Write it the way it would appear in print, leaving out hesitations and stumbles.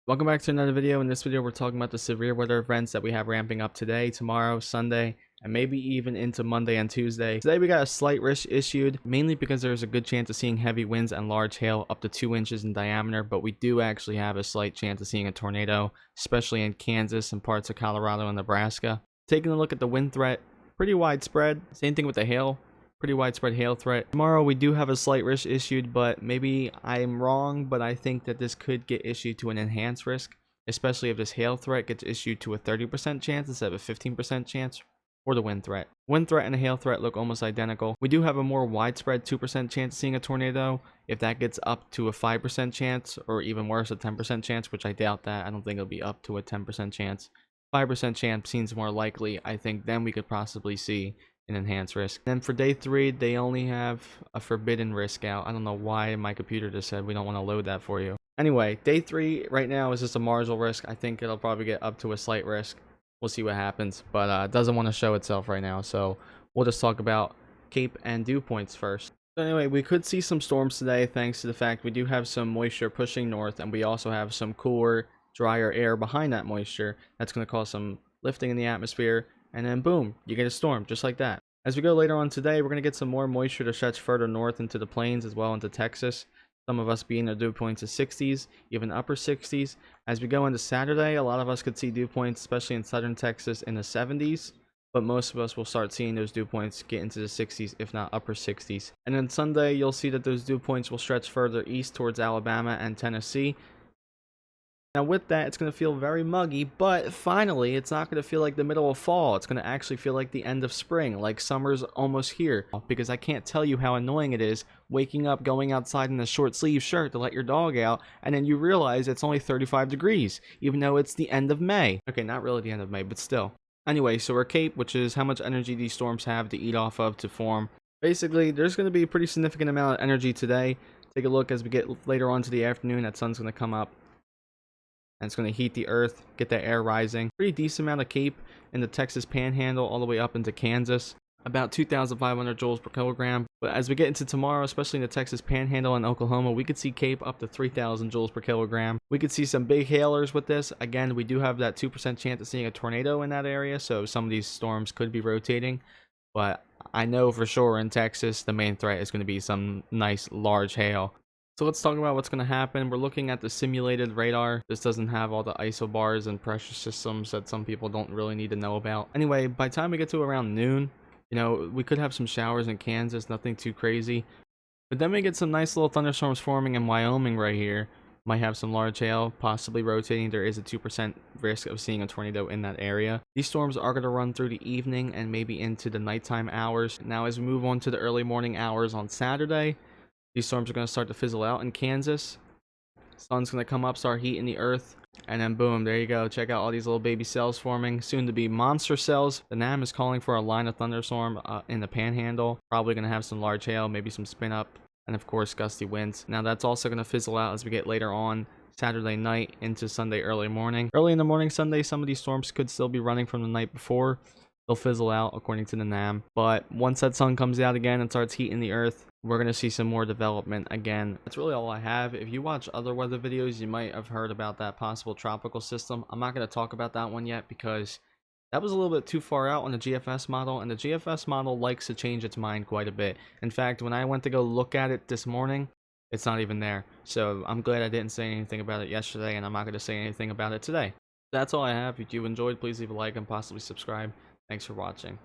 Welcome back to another video. In this video, we're talking about the severe weather events that we have ramping up today, tomorrow, Sunday, and maybe even into Monday and Tuesday. Today, we got a slight risk issued, mainly because there's a good chance of seeing heavy winds and large hail up to 2 inches in diameter, but we do actually have a slight chance of seeing a tornado, especially in Kansas and parts of Colorado and Nebraska. Taking a look at the wind threat, pretty widespread. Same thing with the hail. Pretty widespread hail threat. Tomorrow we do have a slight risk issued, but maybe I'm wrong, but I think that this could get issued to an enhanced risk, especially if this hail threat gets issued to a 30% chance instead of a 15% chance, or the wind threat. Wind threat and the hail threat look almost identical. We do have a more widespread 2% chance of seeing a tornado. If that gets up to a 5% chance, or even worse, a 10% chance, which I doubt that. I don't think it'll be up to a 10% chance. 5% chance seems more likely. I think then we could possibly see an enhanced risk. Then for day 3, they only have a forbidden risk out. I don't know why my computer just said we don't want to load that for you. Anyway, day 3 right now is just a marginal risk. I think it'll probably get up to a slight risk. We'll see what happens, but it doesn't want to show itself right now, so we'll just talk about Cape and Dewpoints first. So anyway, we could see some storms today thanks to the fact we do have some moisture pushing north, and we also have some cooler, drier air behind that moisture. That's going to cause some lifting in the atmosphere, and then boom, you get a storm just like that. As we go later on today, we're going to get some more moisture to stretch further north into the plains as well into Texas. Some of us being the dew points of 60s, even upper 60s. As we go into Saturday, a lot of us could see dew points, especially in southern Texas, in the 70s. But most of us will start seeing those dew points get into the 60s, if not upper 60s. And then Sunday, you'll see that those dew points will stretch further east towards Alabama and Tennessee. Now with that, it's going to feel very muggy, but finally, it's not going to feel like the middle of fall. It's going to actually feel like the end of spring, like summer's almost here. Because I can't tell you how annoying it is waking up, going outside in a short sleeve shirt to let your dog out, and then you realize it's only 35 degrees, even though it's the end of May. Okay, not really the end of May, but still. Anyway, so our Cape, which is how much energy these storms have to eat off of to form. Basically, there's going to be a pretty significant amount of energy today. Take a look as we get later on to the afternoon, that sun's going to come up. And it's going to heat the earth, get that air rising. Pretty decent amount of Cape in the Texas Panhandle all the way up into Kansas. About 2,500 joules per kilogram. But as we get into tomorrow, especially in the Texas Panhandle and Oklahoma, we could see Cape up to 3,000 joules per kilogram. We could see some big hailers with this. Again, we do have that 2% chance of seeing a tornado in that area, so some of these storms could be rotating. But I know for sure in Texas, the main threat is going to be some nice large hail. So let's talk about what's going to happen. We're looking at the simulated radar. This doesn't have all the isobars and pressure systems that some people don't really need to know about. Anyway, by the time we get to around noon, we could have some showers in Kansas, nothing too crazy. But then we get some nice little thunderstorms forming in Wyoming right here. Might have some large hail, possibly rotating. There is a 2% risk of seeing a tornado in that area. These storms are going to run through the evening and maybe into the nighttime hours. Now, as we move on to the early morning hours on Saturday, these storms are going to start to fizzle out in Kansas. Sun's going to come up, start heating the earth. And then boom, there you go. Check out all these little baby cells forming. Soon to be monster cells. The NAM is calling for a line of thunderstorm in the Panhandle. Probably going to have some large hail, maybe some spin up. And of course, gusty winds. Now that's also going to fizzle out as we get later on Saturday night into Sunday early morning. Early in the morning Sunday, some of these storms could still be running from the night before. They'll fizzle out according to the NAM. But once that sun comes out again and starts heating the earth, we're going to see some more development again. That's really all I have. If you watch other weather videos, you might have heard about that possible tropical system. I'm not going to talk about that one yet because that was a little bit too far out on the GFS model, and the GFS model likes to change its mind quite a bit. In fact, when I went to go look at it this morning, it's not even there. So I'm glad I didn't say anything about it yesterday, and I'm not going to say anything about it today. That's all I have. If you enjoyed, please leave a like and possibly subscribe. Thanks for watching.